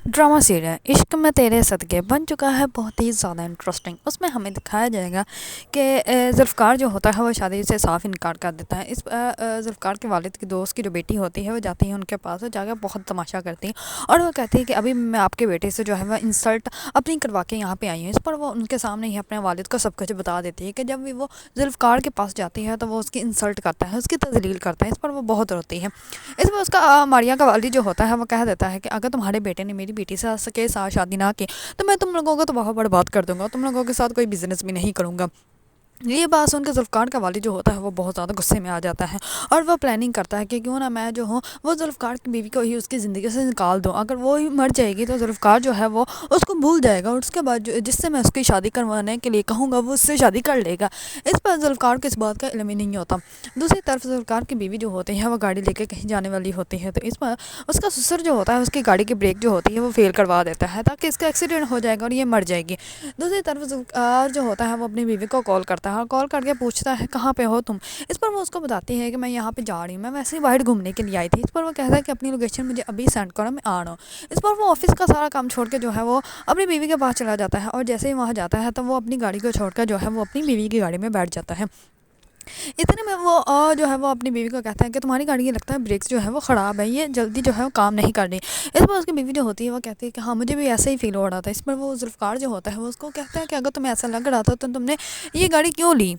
Drama serial इश्क में तेरे सदके बन चुका है बहुत ही ज़्यादा इंटरेस्टिंग। उसमें हमें दिखाया जाएगा कि ज़ुल्फ़कार जो होता है वो शादी से साफ़ इनकार कर देता है। ज़ुल्फ़कार के वालिद की दोस्त की जो बेटी होती है वो जाती है उनके पास, वो जाकर बहुत तमाशा करती है और वो कहती है कि अभी मैं आपके बेटे से जो है वह इंसल्ट अपनी करवा के यहाँ पे आई हूँ। इस पर वो उनके सामने ही अपने वालिद को सब कुछ बता देती है कि जब भी वो ज़ुल्फ़कार के पास जाती है तो वो उसकी इंसल्ट करता है, उसकी तज़लील करता है। इस पर वो बहुत रोती है। इस पर उसका मारिया का वालिद जो होता है वो कह देता है कि अगर तुम्हारे बेटे ने मेरी बेटी के साथ शादी ना की तो मैं तुम लोगों को तो बहुत बर्बाद कर दूंगा, तुम लोगों के साथ कोई बिजनेस भी नहीं करूंगा। ये बात सुनकर ज़ुल्फ़कार का वालिद जो होता है वो बहुत ज़्यादा गुस्से में आ जाता है और वो प्लानिंग करता है कि क्यों ना मैं जो हूँ वो ज़ुल्फ़कार की बीवी को ही उसकी ज़िंदगी से निकाल दूँ। अगर वो ही मर जाएगी तो ज़ुल्फ़कार जो है वो उसको भूल जाएगा और उसके बाद जिससे मैं उसकी शादी करवाने के लिए कहूँगा वो उससे शादी कर लेगा। इस पर ज़ुल्फ़कार को इस बात का इल्म ही नहीं होता। दूसरी तरफ ज़ुल्फ़कार की बीवी जो होती है वो गाड़ी लेकर कहीं जाने वाली होती है, तो इस पर उसका ससुर जो होता है उसकी गाड़ी की ब्रेक जो होती है वो फेल करवा देता है ताकि इसका एक्सीडेंट हो जाएगा और ये मर जाएगी। दूसरी तरफ ज़ुल्फ़कार जो होता है वो अपनी बीवी को कॉल करता है और कॉल करके पूछता है कहाँ पे हो तुम। इस पर वो उसको बताती है कि मैं यहाँ पे जा रही हूँ, मैं वैसे ही बाहर घूमने के लिए आई थी। इस पर वो कहता है कि अपनी लोकेशन मुझे अभी सेंड करो, मैं आ रहा हूँ। इस पर वो ऑफिस का सारा काम छोड़ के जो है वो अपनी बीवी के पास चला जाता है और जैसे ही वहाँ जाता है तो वो अपनी गाड़ी को छोड़कर जो है वो अपनी बीवी की गाड़ी में बैठ जाता है। इतने में वो जो है वो अपनी बीवी को कहता है कि तुम्हारी गाड़ी ये लगता है ब्रेक्स जो है वो ख़राब है, ये जल्दी जो है वो काम नहीं कर रही। इस पर उसकी बीवी जो होती है वो कहती है कि हाँ मुझे भी ऐसा ही फील हो रहा था। इस पर वो ज़ुल्फ़कार जो होता है वो उसको कहता है कि अगर तुम्हें ऐसा लग रहा था तो तुमने ये गाड़ी क्यों ली।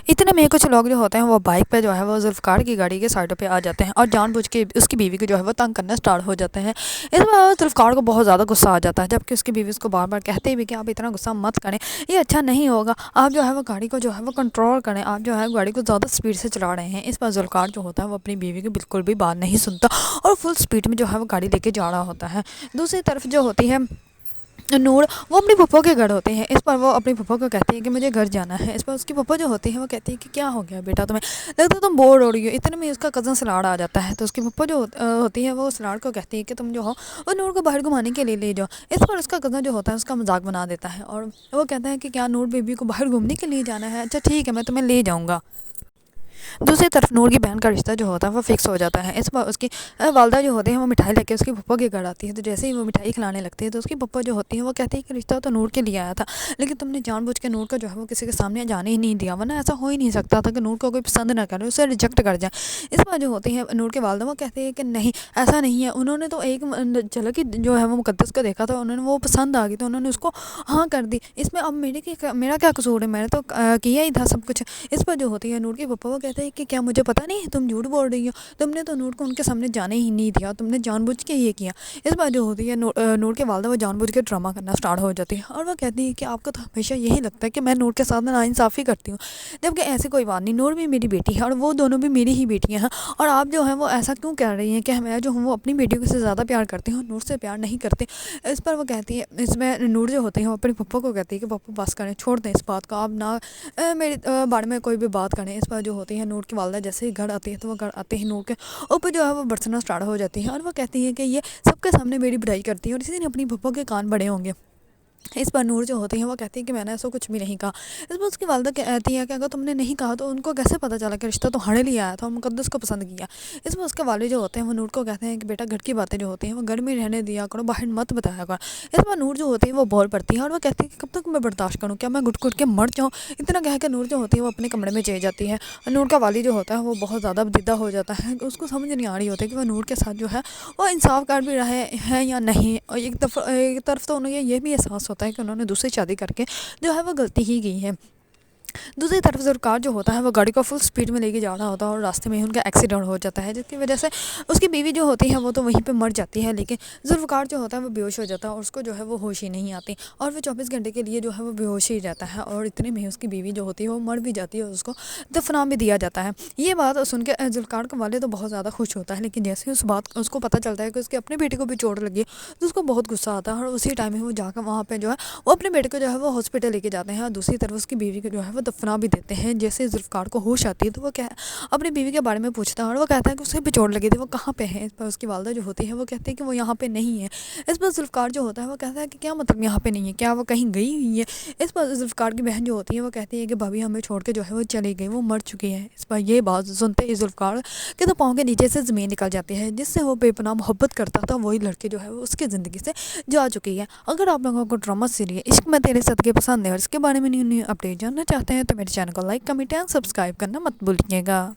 इतने में कुछ लोग जो होते हैं वो बाइक पे जो है वो ज़ुल्फ़कार की गाड़ी के साइडों पे आ जाते हैं और जानबूझ के उसकी बीवी को जो है वो तंग करना स्टार्ट हो जाते हैं। इस बार ज़ुल्फ़कार को बहुत ज़्यादा गुस्सा आ जाता है, जबकि उसकी बीवी उसको बार बार कहते भी कि आप इतना गुस्सा मत करें, ये अच्छा नहीं होगा, आप जो है वो गाड़ी को जो है वो कंट्रोल करें, आप जो है गाड़ी को ज़्यादा स्पीड से चला रहे हैं। इस पर ज़ुल्फ़कार जो होता है वो अपनी बीवी की बिल्कुल भी बात नहीं सुनता और फुल स्पीड में जो है वो गाड़ी लेके जा रहा होता है। दूसरी तरफ जो होती है नूर, वो अपनी फूफो के घर होते हैं। इस पर वो अपनी फूफो को कहती है कि मुझे घर जाना है। इस पर उसकी फूफो जो होती है वो कहती है कि क्या हो गया बेटा, तुम्हें लगता है तुम बोर हो रही हो। इतने में उसका कज़न सलाड़ आ जाता है, तो उसकी फूफो जो होती है वो सलाड़ को कहती है कि तुम जो हो वो नूर को बाहर घुमाने के लिए ले जाओ। इस पर उसका कज़न जो होता है उसका मजाक बना देता है और वो कहता है कि क्या नूर बेबी को बाहर घूमने के लिए जाना है, अच्छा ठीक है मैं तुम्हें ले जाऊँगा। दूसरी तरफ नूर की बहन का रिश्ता जो होता है वो फिक्स हो जाता है। इस बार उसकी वालदा जो होती है वो मिठाई लेके उसकी पप्पा के घर आती है, तो जैसे ही वो मिठाई खिलाने लगती है तो उसकी पप्पा जो होती है वो कहती है कि रिश्ता तो नूर के लिए आया था, लेकिन तुमने जानबूझ के नूर का जो है वो किसी के सामने जाने ही नहीं दिया, वरना ऐसा हो ही नहीं सकता था कि नूर को कोई पसंद ना करे, उसे रिजेक्ट कर जाए। इस बार जो होती है नूर के वालदा वो कहती है कि नहीं ऐसा नहीं है, उन्होंने तो एक झलक ही जो है वो मुकद्दस को देखा था, उन्होंने वो पसंद आ गई तो उन्होंने उसको हाँ कर दी। इसमें अब मेरा क्या कसूर है, मैंने तो किया ही था सब कुछ। इस पर जो होती है नूर के पप्पा वो कहते हैं कि क्या मुझे पता नहीं है, तुम झूठ बोल रही हो, तुमने तो नूर को उनके सामने जाने ही नहीं दिया, तुमने जानबूझ के ये किया। इस बार जो होती है नूर के वालदा वो जानबूझ के ड्रामा करना स्टार्ट हो जाती है और वो कहती है कि आपको तो हमेशा यही लगता है कि मैं नूर के साथ नाइंसाफ़ी करती हूँ, जबकि ऐसी कोई बात नहीं, नूर भी मेरी बेटी है और वो दोनों भी मेरी ही बेटियाँ हैं। और आप जो है वो ऐसा क्यों कह रही हैं कि मैं जो हूँ वो अपनी बेटियों से ज़्यादा प्यार करती हूँ, नूर से प्यार नहीं करती। इस पर वो कहती है, इसमें नूर जो होती है वो अपने पप्पा को कहती है कि पप्पा बस करें, छोड़ दें इस बात को, आप ना मेरे बारे में कोई भी बात करें। इस पर जो होती है नूर की वालदा जैसे ही घर आती है तो वो घर आते ही नूर के ऊपर जो है वो बरसना स्टार्ट हो जाती है और वो कहती है कि ये सबके सामने मेरी बुराई करती है और इसी दिन अपनी पप्पा के कान बड़े होंगे। इस पर नूर जो होती है वो कहती है कि मैंने ऐसा कुछ भी नहीं कहा। इस पर उसकी वालदा कहती है कि अगर तुमने नहीं कहा तो उनको कैसे पता चला कि रिश्ता तुम्हारे लिए आया था और मुकद्दस को पसंद किया। इस पर उसके वालिद जो होते हैं वो नूर को कहते हैं कि बेटा घर की बातें जो होती हैं वो घर में रहने दिया करो, बाहर मत बताया करो। इस पर नूर जो होती है वो बोल पड़ती है और वो कहती है कि कब तक मैं बर्दाश्त करूँ, क्या मैं घुट घुट के मर जाऊँ। इतना कह कर नूर जो होती है वो अपने कमरे में चली जाती है। नूर का वालिद जो होता है वो बहुत ज़्यादा बदीदा हो जाता है, उसको समझ नहीं आ रही होती कि वो नूर के साथ जो है वो इंसाफ कर भी रहे हैं या नहीं। और एक तरफ तो उन्हें ये भी एहसास होता है कि उन्होंने दूसरी शादी करके जो है वो गलती ही की है। दूसरी तरफ ज़ुल्फ़कार जो होता है वो गाड़ी को फुल स्पीड में लेके जा रहा होता है और रास्ते में ही उनका एक्सीडेंट हो जाता है, जिसकी वजह से उसकी बीवी जो होती है वो तो वहीं पे मर जाती है, लेकिन ज़ुल्फ़कार जो होता है वो बेहोश हो जाता है और उसको जो है वो होश ही नहीं आती और वो 24 घंटे के लिए जो है वो बेहोश ही रहता है और इतने में उसकी बीवी जो होती है वो मर भी जाती है और उसको दफना भी दिया जाता है। ये बात सुन के ज़ुल्फ़कार के वाले तो बहुत ज़्यादा खुश होता है, लेकिन जैसे ही उस बात उसको पता चलता है कि उसके अपने बेटे को भी चोट लगी तो उसको बहुत गुस्सा आता है और उसी टाइम में वो जाकर वहाँ पर जो है वो अपने बेटे को जो है वो हॉस्पिटल लेके जाते हैं और दूसरी तरफ उसकी बीवी को जो है वो وہ دفنا بھی دیتے ہیں۔ جیسے ذوالفقار کو ہوش آتی ہے تو وہ اپنی بیوی کے بارے میں پوچھتا ہے اور وہ کہتا ہے کہ اسے بھی چوٹ لگی تھی، وہ کہاں پہ ہے؟ اس پر اس کی والدہ جو ہوتی ہے وہ کہتی ہے کہ وہ یہاں پہ نہیں ہے۔ اس پر ذوالفقار جو ہوتا ہے وہ کہتا ہے کہ کیا مطلب یہاں پہ نہیں ہے، کیا وہ کہیں گئی ہوئی ہے؟ اس پر ذوالفقار کی بہن جو ہوتی ہے وہ کہتی ہے کہ بھابھی ہمیں چھوڑ کے جو ہے وہ چلی گئی، وہ مر چکی ہے۔ اس پر یہ بات سنتے ہی ذوالفقار کے تو پاؤں کے نیچے سے زمین نکل جاتی ہے، جس سے وہ بے پناہ محبت کرتا تھا وہی لڑکی جو ہے وہ اس کی زندگی سے جا چکی ہے۔ اگر آپ لوگوں کو ڈرامہ سیریز عشق میں تیرے صدقے پسند ہے اور اس کے بارے میں نیو اپڈیٹ جاننا چاہتے ہیں تو میرے چینل کو لائک، کمنٹ اینڈ سبسکرائب کرنا مت بھولیے گا۔